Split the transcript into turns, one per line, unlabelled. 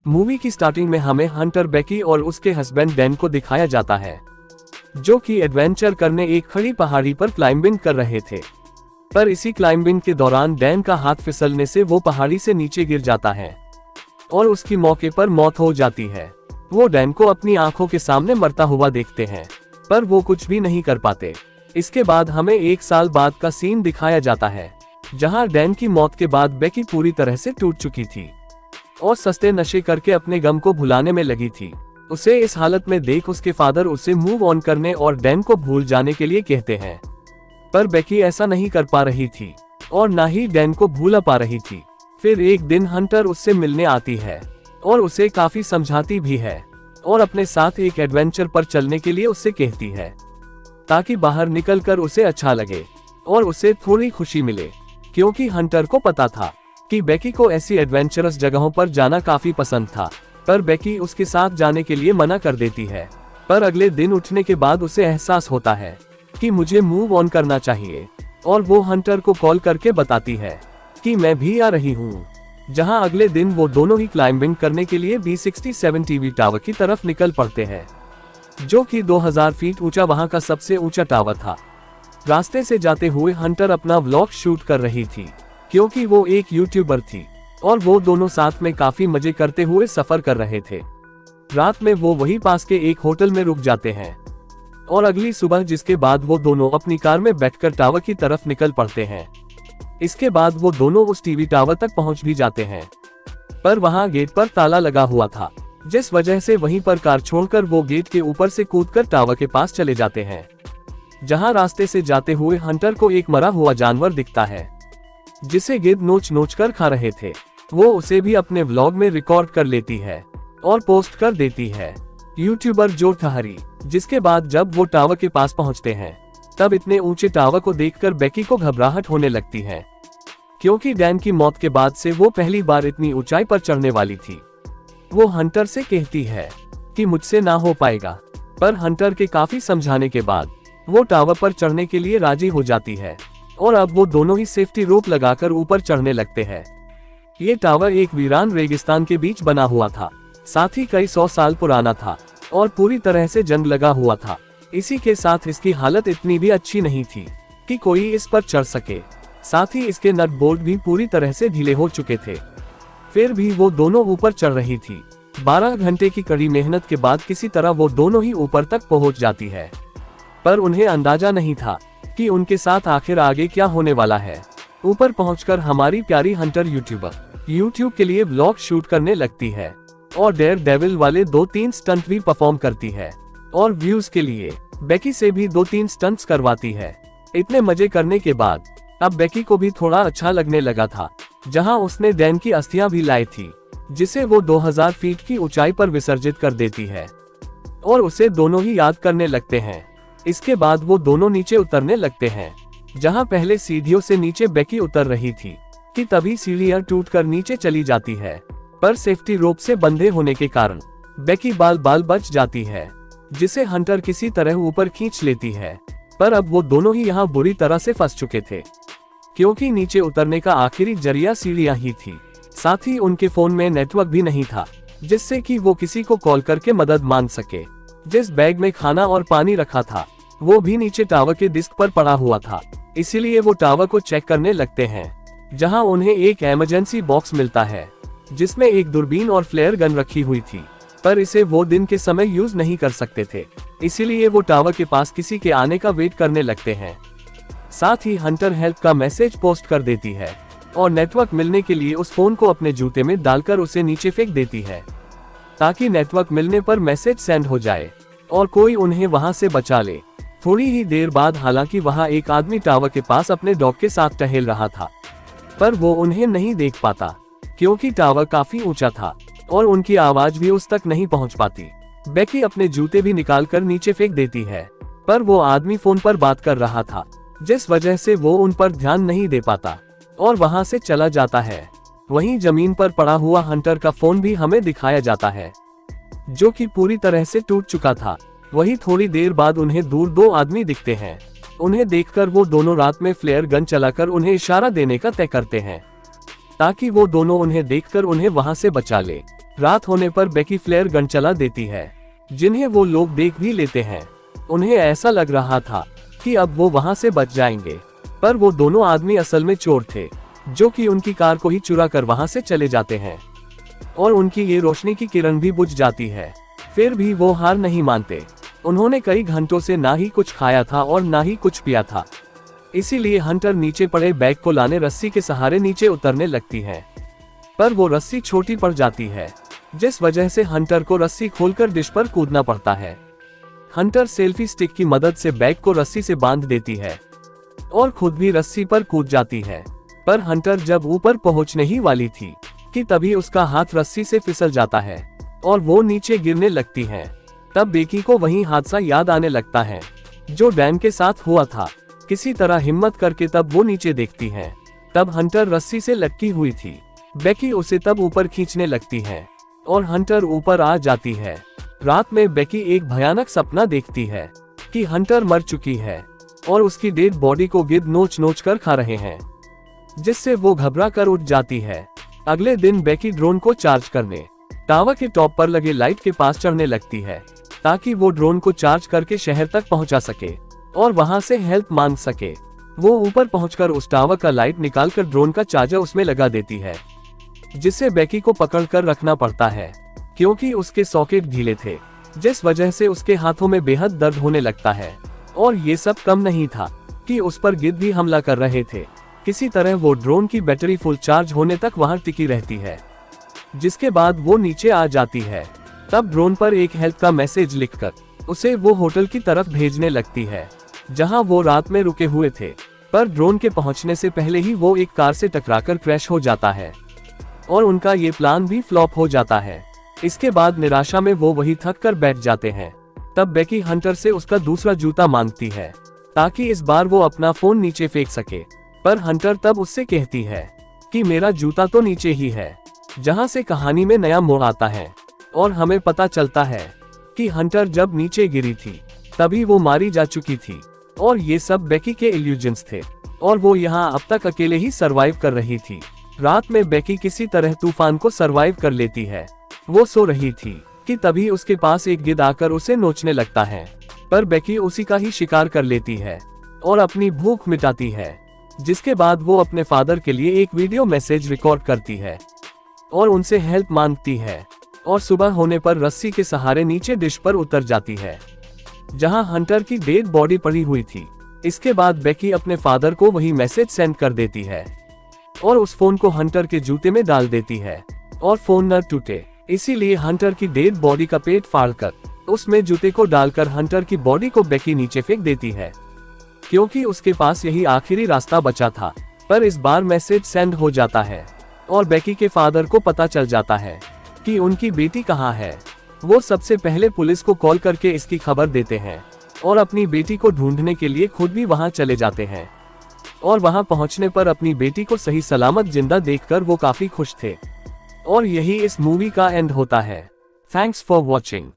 Movie की starting में हमें हंटर बेकी और उसके हस्बैंड डैन को दिखाया जाता है, जो कि एडवेंचर करने एक खड़ी पहाड़ी पर क्लाइंबिंग कर रहे थे। पर इसी क्लाइंबिंग के दौरान डैन का हाथ फिसलने से वो पहाड़ी से नीचे गिर जाता है और उसकी मौके पर मौत हो जाती है। वो डैन को अपनी आंखों के सामने मरता हुआ देखते हैं, पर वो कुछ भी नहीं कर पाते। इसके बाद हमें 1 साल बाद का सीन दिखाया जाता है, जहां डैन की मौत के बाद बेकी पूरी तरह से टूट चुकी थी और सस्ते नशे करके अपने गम को भुलाने में लगी थी। उसे इस हालत में देख उसके फादर उसे मूव ऑन करने और डैन को भूल जाने के लिए कहते हैं, पर बेकी ऐसा नहीं कर पा रही थी और ना ही डैन को भूला पा रही थी। फिर एक दिन हंटर उससे मिलने आती है और उसे काफी समझाती भी है और अपने साथ एक एडवेंचर पर चलने के लिए उससे कहती है, ताकि बाहर निकलकर उसे अच्छा लगे और उसे थोड़ी खुशी मिले, क्योंकि हंटर को पता था कि बेकी को ऐसी एडवेंचरस जगहों पर जाना काफी पसंद था। पर बेकी उसके साथ जाने के लिए मना कर देती है। पर अगले दिन उठने के बाद उसे एहसास होता है कि मुझे मूव ऑन करना चाहिए और वो हंटर को कॉल करके बताती है कि मैं भी आ रही हूँ। जहां अगले दिन वो दोनों ही क्लाइंबिंग करने के लिए B67 टीवी टावर की तरफ निकल पड़ते हैं, जो कि 2000 फीट ऊंचा वहां का सबसे ऊंचा टावर था। रास्ते से जाते हुए हंटर अपना व्लॉग शूट कर रही थी, क्योंकि वो एक यूट्यूबर थी और वो दोनों साथ में काफी मजे करते हुए सफर कर रहे थे। रात में वो वहीं पास के एक होटल में रुक जाते हैं और अगली सुबह जिसके बाद वो दोनों अपनी कार में बैठकर टावर की तरफ निकल पड़ते हैं। इसके बाद वो दोनों उस टीवी टावर तक पहुंच भी जाते हैं, पर वहां गेट पर ताला लगा हुआ था, जिस वजह से वहीं पर कार छोड़कर वो गेट के ऊपर से कूदकर टावर के पास चले जाते हैं। जहां रास्ते से जाते हुए हंटर को एक मरा हुआ जानवर दिखता है, जिसे गिद्ध नोच नोच कर खा रहे थे। वो उसे भी अपने व्लॉग में रिकॉर्ड कर लेती है और पोस्ट कर देती है, यूट्यूबर जो ठहरी। जिसके बाद जब वो टावर के पास पहुंचते हैं, तब इतने ऊंचे टावर को देखकर बेकी को घबराहट होने लगती है, क्योंकि डैन की मौत के बाद से वो पहली बार इतनी ऊंचाई पर चढ़ने वाली थी। वो हंटर से कहती है कि मुझसे ना हो पाएगा, पर हंटर के काफी समझाने के बाद वो टावर पर चढ़ने के लिए राजी हो जाती है और अब वो दोनों ही सेफ्टी रोप लगाकर ऊपर चढ़ने लगते हैं। ये टावर एक वीरान रेगिस्तान के बीच बना हुआ था, साथ ही कई 100 साल पुराना था और पूरी तरह से जंग लगा हुआ था। इसी के साथ इसकी हालत इतनी भी अच्छी नहीं थी कि कोई इस पर चढ़ सके। साथ ही इसके नट बोल्ट भी पूरी तरह से ढीले हो चुके थे। फिर भी वो दोनों ऊपर चढ़ रही थी। 12 घंटे की कड़ी मेहनत के बाद किसी तरह वो दोनों ही ऊपर तक पहुंच जाती है, पर उन्हें अंदाजा नहीं था कि उनके साथ आखिर आगे क्या होने वाला है। ऊपर पहुंचकर हमारी प्यारी हंटर यूट्यूब के लिए व्लॉग शूट करने लगती है और डेयर डेविल वाले 2-3 स्टंट भी परफॉर्म करती है और व्यूज के लिए बेकी से भी 2-3 स्टंट्स करवाती है। इतने मजे करने के बाद अब बेकी को भी थोड़ा अच्छा लगने लगा था, जहां उसने डैन की अस्थियां भी लाई थी, जिसे वो 2000 फीट की ऊंचाई पर विसर्जित कर देती है और उसे दोनों ही याद करने लगते हैं। इसके बाद वो दोनों नीचे उतरने लगते हैं, जहां पहले सीढ़ियों से नीचे बेकी उतर रही थी कि तभी सीढ़ियां टूटकर नीचे चली जाती है, पर सेफ्टी रोप से बंधे होने के कारण बेकी बाल बच जाती है, जिसे हंटर किसी तरह ऊपर खींच लेती है। पर अब वो दोनों ही यहाँ बुरी तरह से फंस चुके थे, क्योंकि नीचे उतरने का आखिरी जरिया सीढ़ियां ही थी। साथ ही उनके फोन में नेटवर्क भी नहीं था, जिससे कि वो किसी को कॉल करके मदद मांग सके। जिस बैग में खाना और पानी रखा था, वो भी नीचे टावर के डिस्क पर पड़ा हुआ था। इसीलिए वो टावर को चेक करने लगते हैं, जहां उन्हें एक इमरजेंसी बॉक्स मिलता है, जिसमें एक दूरबीन और फ्लेयर गन रखी हुई थी, पर इसे वो दिन के समय यूज नहीं कर सकते थे। इसीलिए वो टावर के पास किसी के आने का वेट करने लगते हैं। साथ ही हंटर हेल्प का मैसेज पोस्ट कर देती है और नेटवर्क मिलने के लिए उस फोन को अपने जूते में डालकर उसे नीचे फेंक देती है, ताकि नेटवर्क मिलने पर मैसेज सेंड हो जाए और कोई उन्हें वहां से बचा ले। थोड़ी ही देर बाद हालांकि वहां एक आदमी टावर के पास अपने डॉग के साथ टहल रहा था, पर वो उन्हें नहीं देख पाता, क्योंकि टावर काफी ऊंचा था और उनकी आवाज भी उस तक नहीं पहुंच पाती। बेकी अपने जूते भी निकालकर नीचे फेंक देती है, पर वो आदमी फोन पर बात कर रहा था, जिस वजह से वो उन पर ध्यान नहीं दे पाता और वहां से चला जाता है। वहीं जमीन पर पड़ा हुआ हंटर का फोन भी हमें दिखाया जाता है, जो कि पूरी तरह से टूट चुका था। वहीं थोड़ी देर बाद उन्हें दूर 2 आदमी दिखते हैं। उन्हें देखकर वो दोनों रात में फ्लेयर गन चलाकर उन्हें इशारा देने का तय करते हैं, ताकि वो दोनों उन्हें देखकर उन्हें वहां से बचा ले। रात होने पर बेकी फ्लेयर गन चला देती है, जिन्हें वो लोग देख भी लेते हैं। उन्हें ऐसा लग रहा था कि अब वो वहां से बच जाएंगे, पर वो दोनों आदमी असल में चोर थे, जो कि उनकी कार को ही चुरा कर वहां से चले जाते हैं और उनकी ये रोशनी की किरण भी बुझ जाती है। फिर भी वो हार नहीं मानते। उन्होंने कई घंटों से ना ही कुछ खाया था और ना ही कुछ पिया था, इसीलिए हंटर नीचे पड़े बैग को लाने रस्सी के सहारे नीचे उतरने लगती है, पर वो रस्सी छोटी पड़ जाती है, जिस वजह से हंटर को रस्सी खोलकर डिश पर कूदना पड़ता है। हंटर सेल्फी स्टिक की मदद से बैग को रस्सी से बांध देती है और खुद भी रस्सी पर कूद जाती है, पर हंटर जब ऊपर पहुंचने ही वाली थी कि तभी उसका हाथ रस्सी से फिसल जाता है और वो नीचे गिरने लगती है। तब बेकी को वही हादसा याद आने लगता है जो डैन के साथ हुआ था। किसी तरह हिम्मत करके तब वो नीचे देखती है, तब हंटर रस्सी से लटकी हुई थी। बेकी उसे तब ऊपर खींचने लगती है और हंटर ऊपर आ जाती है। रात में बेकी एक भयानक सपना देखती है कि हंटर मर चुकी है और उसकी डेड बॉडी को गिद्ध नोच नोच कर खा रहे हैं, जिससे वो घबरा कर उठ जाती है। अगले दिन बेकी ड्रोन को चार्ज करने टावर के टॉप पर लगे लाइट के पास चढ़ने लगती है, ताकि वो ड्रोन को चार्ज करके शहर तक पहुंचा सके और वहां से हेल्प मांग सके। वो ऊपर पहुंचकर उस टावर का लाइट निकालकर ड्रोन का चार्जर उसमें लगा देती है, जिसे बेकी को पकड़कर रखना पड़ता है क्योंकि उसके सॉकेट ढीले थे, जिस वजह से उसके हाथों में बेहद दर्द होने लगता है। और ये सब कम नहीं था कि उस पर गिद्ध भी हमला कर रहे थे। किसी तरह वो ड्रोन की बैटरी फुल चार्ज होने तक वहां टिकी रहती है, जिसके बाद वो नीचे आ जाती है। तब ड्रोन पर एक हेल्प का मैसेज लिखकर उसे वो होटल की तरफ भेजने लगती है जहां वो रात में रुके हुए थे, पर ड्रोन के पहुंचने से पहले ही वो एक कार से टकराकर क्रैश हो जाता है और उनका ये प्लान भी फ्लॉप हो जाता है। इसके बाद निराशा में वो वही थक कर बैठ जाते हैं। तब बेकी हंटर से उसका दूसरा जूता मांगती है ताकि इस बार वो अपना फोन नीचे फेंक सके, पर हंटर तब उससे कहती है कि मेरा जूता तो नीचे ही है, जहां से कहानी में नया मोड़ आता है और हमें पता चलता है कि हंटर जब नीचे गिरी थी तभी वो मारी जा चुकी थी और ये सब बेकी के इल्यूजन्स थे और वो यहाँ अब तक अकेले ही सरवाइव कर रही थी। रात में बेकी किसी तरह तूफान को सरवाइव कर लेती है। वो सो रही थी कि तभी उसके पास एक गिद्ध आकर उसे नोचने लगता है, पर बेकी उसी का ही शिकार कर लेती है और अपनी भूख मिटाती है। जिसके बाद वो अपने फादर के लिए एक वीडियो मैसेज रिकॉर्ड करती है और उनसे हेल्प मांगती है और सुबह होने पर रस्सी के सहारे नीचे डिश पर उतर जाती है जहां हंटर की डेड बॉडी पड़ी हुई थी। इसके बाद बेकी अपने फादर को वही मैसेज सेंड कर देती है और उस फोन को हंटर के जूते में डाल देती है और फोन न टूटे, इसीलिए हंटर की डेड बॉडी का पेट फाड़कर उसमें जूते को डालकर हंटर की बॉडी को बेकी नीचे फेंक देती है, क्योंकि उसके पास यही आखिरी रास्ता बचा था। पर इस बार मैसेज सेंड हो जाता है और बेकी के फादर को पता चल जाता है कि उनकी बेटी कहाँ है। वो सबसे पहले पुलिस को कॉल करके इसकी खबर देते हैं और अपनी बेटी को ढूंढने के लिए खुद भी वहां चले जाते हैं और वहां पहुंचने पर अपनी बेटी को सही सलामत जिंदा देखकर वो काफी खुश थे। और यही इस मूवी का एंड होता है। Thanks for watching.